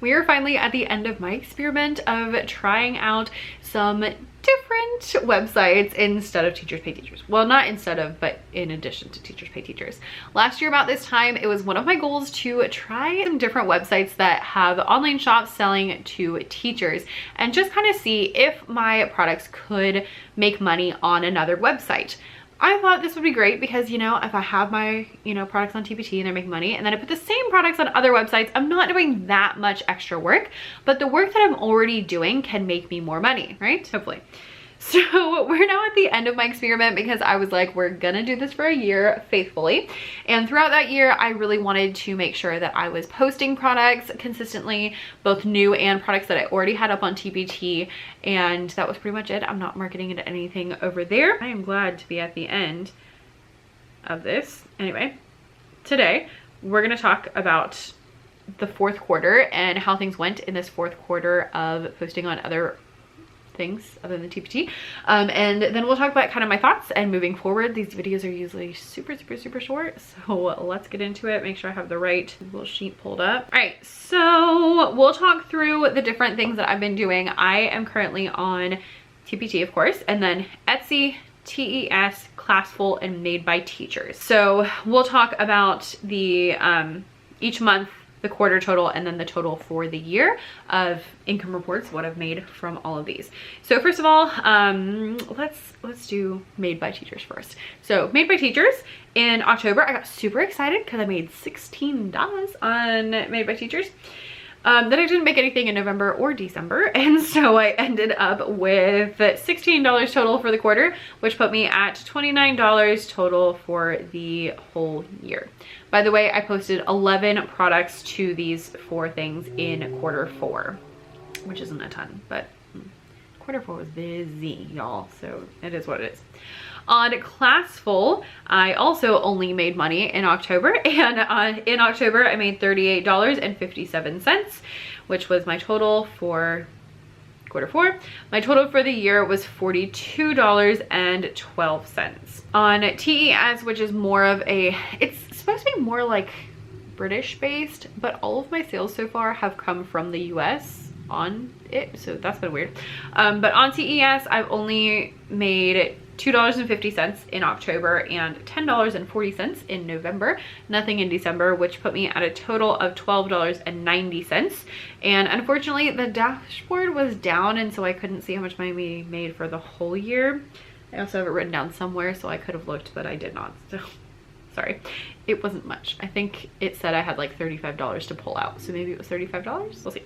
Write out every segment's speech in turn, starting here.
We are finally at the end of my experiment of trying out some different websites instead of Teachers Pay Teachers. Well, not instead of, but in addition to Teachers Pay Teachers. Last year about this time, it was one of my goals to try some different websites that have online shops selling to teachers and just kind of see if my products could make money on another website. I thought this would be great because, you know, if I have my, you know, products on TPT and they're making money, and then I put the same products on other websites, I'm not doing that much extra work, but the work that I'm already doing can make me more money, right? Hopefully. So we're now at the end of my experiment because I was like, we're gonna do this for a year faithfully. And throughout that year, I really wanted to make sure that I was posting products consistently, both new and products that I already had up on TPT. And that was pretty much it. I'm not marketing into anything over there. I am glad to be at the end of this. Anyway, today we're gonna talk about the fourth quarter and how things went in this fourth quarter of posting on other things other than TPT, and then we'll talk about kind of my thoughts and moving forward. These videos are usually super short, so let's get into it. Make sure I have the right little sheet pulled up. All right, so we'll talk through the different things that I've been doing. I am currently on TPT, of course, and then Etsy, TES, Classful, and Made by Teachers. So we'll talk about the each month, the quarter total, and then the total for the year of income reports, what I've made from all of these. So first of all, let's do Made by Teachers first. So Made by Teachers in October, I got super excited because I made $16 on Made by Teachers. Then I didn't make anything in November or December, and so I ended up with $16 total for the quarter, which put me at $29 total for the whole year. By the way, I posted 11 products to these 4 things in quarter 4, which isn't a ton, but quarter 4 was busy, y'all, so it is what it is. On Classful, I also only made money in October, and in October I made $38.57, which was my total for quarter 4. My total for the year was $42.12. On TES, which is more of a, it's supposed to be more like British based, but all of my sales so far have come from the US on it, so that's been weird. But on TES, I've only made $2.50 in October and $10.40 in November, nothing in December, which put me at a total of $12.90. And unfortunately the dashboard was down, and so I couldn't see how much money made for the whole year. I also have it written down somewhere, so I could have looked, but I did not, so sorry. It wasn't much. I think it said I had like $35 to pull out, so maybe it was $35. We'll see.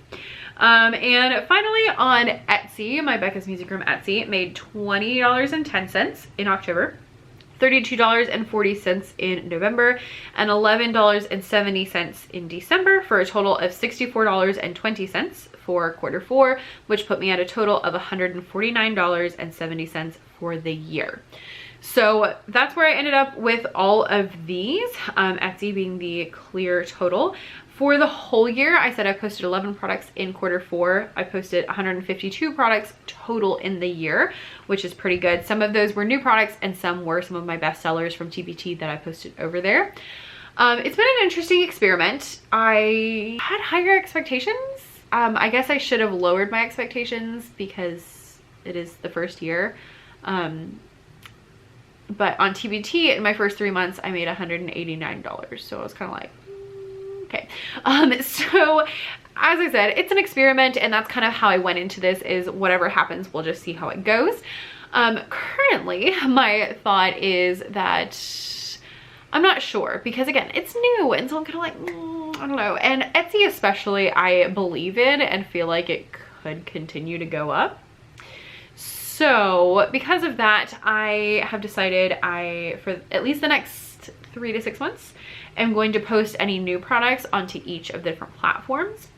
And finally on Etsy, my Becca's Music Room Etsy made $20.10 in October, $32.40 in November, and $11.70 in December, for a total of $64.20 for quarter 4, which put me at a total of $149.70 for the year. So that's where I ended up with all of these, Etsy being the clear total. For the whole year, I said I posted 11 products in quarter 4. I posted 152 products total in the year, which is pretty good. Some of those were new products and some were some of my best sellers from TPT that I posted over there. It's been an interesting experiment. I had higher expectations. I guess I should have lowered my expectations because it is the first year. But on TPT in my first 3 months, I made $189. So I was kind of like, okay. So as I said, it's an experiment, and that's kind of how I went into this, is whatever happens, we'll just see how it goes. Currently, my thought is that I'm not sure, because again, it's new, and so I'm kind of like, I don't know. And Etsy especially, I believe in and feel like it could continue to go up. So because of that, I have decided for at least the next 3 to 6 months, am going to post any new products onto each of the different platforms.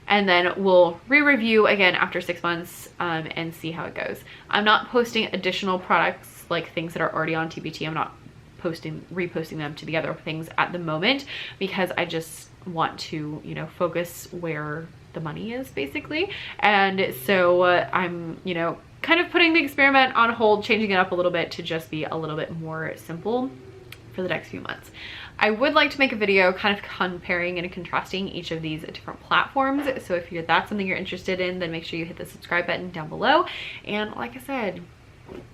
And then we'll re-review again after 6 months and see how it goes. I'm not posting additional products, like things that are already on TPT. I'm not reposting them to the other things at the moment, because I just want to, you know, focus where the money is, basically. And so I'm, you know, kind of putting the experiment on hold, changing it up a little bit to just be a little bit more simple for the next few months. I would like to make a video kind of comparing and contrasting each of these different platforms. So if that's something you're interested in, then make sure you hit the subscribe button down below. And like I said,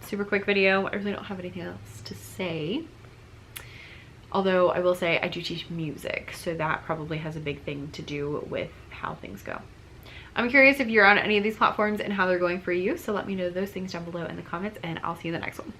super quick video. I really don't have anything else to say. Although I will say I do teach music, so that probably has a big thing to do with how things go. I'm curious if you're on any of these platforms and how they're going for you. So let me know those things down below in the comments, and I'll see you in the next one.